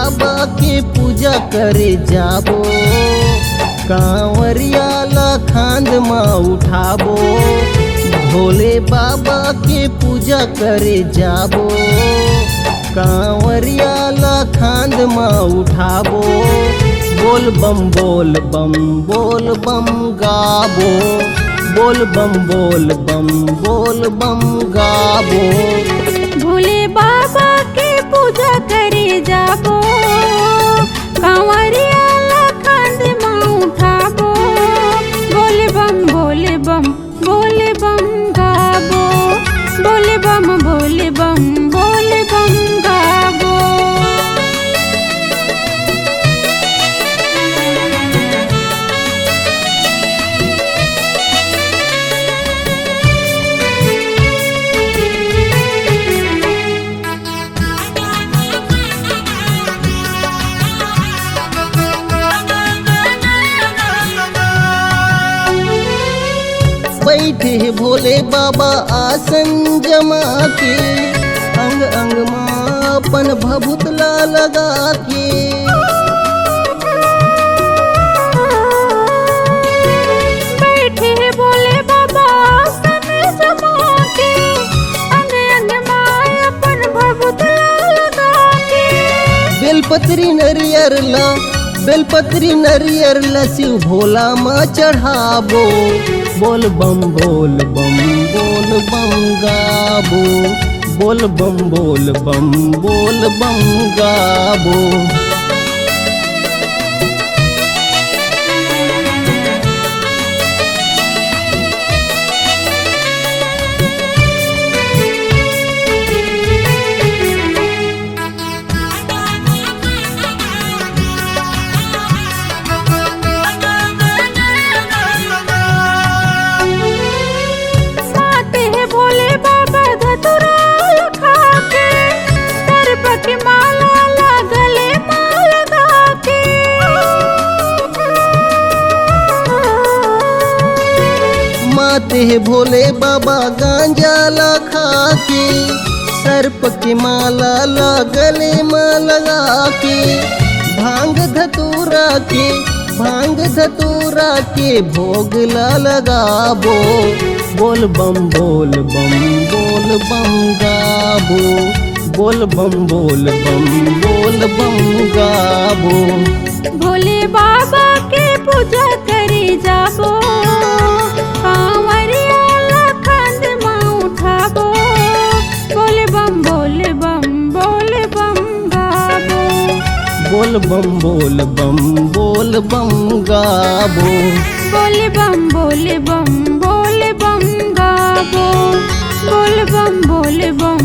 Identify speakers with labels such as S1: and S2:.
S1: बाबा के पूजा करे जाबो, कांवरिया ला खांद माँ उठाबो। भोले बाबा के पूजा करे जाबो, कांवरिया ला खांद माँ उठाबो। बोल बम बोल बम बोल बम गाबो, बोल बम बोल बम बोल बम गाबो।
S2: भोले बाबा के पूजा करे जाबो, कांवरिया ला खांद माँ उठाबो। बोले बम गाबो, बोले बम गाबो।
S1: बैठे है भोले बाबा आसन जमा के, अंग अंग माँ अपन भभुतला लगा के।
S2: बैठे है भोले बाबा आसन जमा के, अंग अंग माँ अपन भभुतला लगा के।
S1: बेलपत्री नरियर ला शिव भोला माँ चढ़ाबो। बोल बम गाबो, बोल बम गाबो। माते है भोले बाबा गांजा ला खा के, सर्प की माला ला गले में लगा के। भांग धतूरा के भोग ला लगाबो। बोल बम गाबो, बोल बम गाबो।
S2: भोले बाबा के पूजा करे जाबो, कांवरिया ला खांद माँ उठाबो। बोले बम गाबो,
S1: बोल बम गाबो।
S2: बोले बम गाबो, बोल बम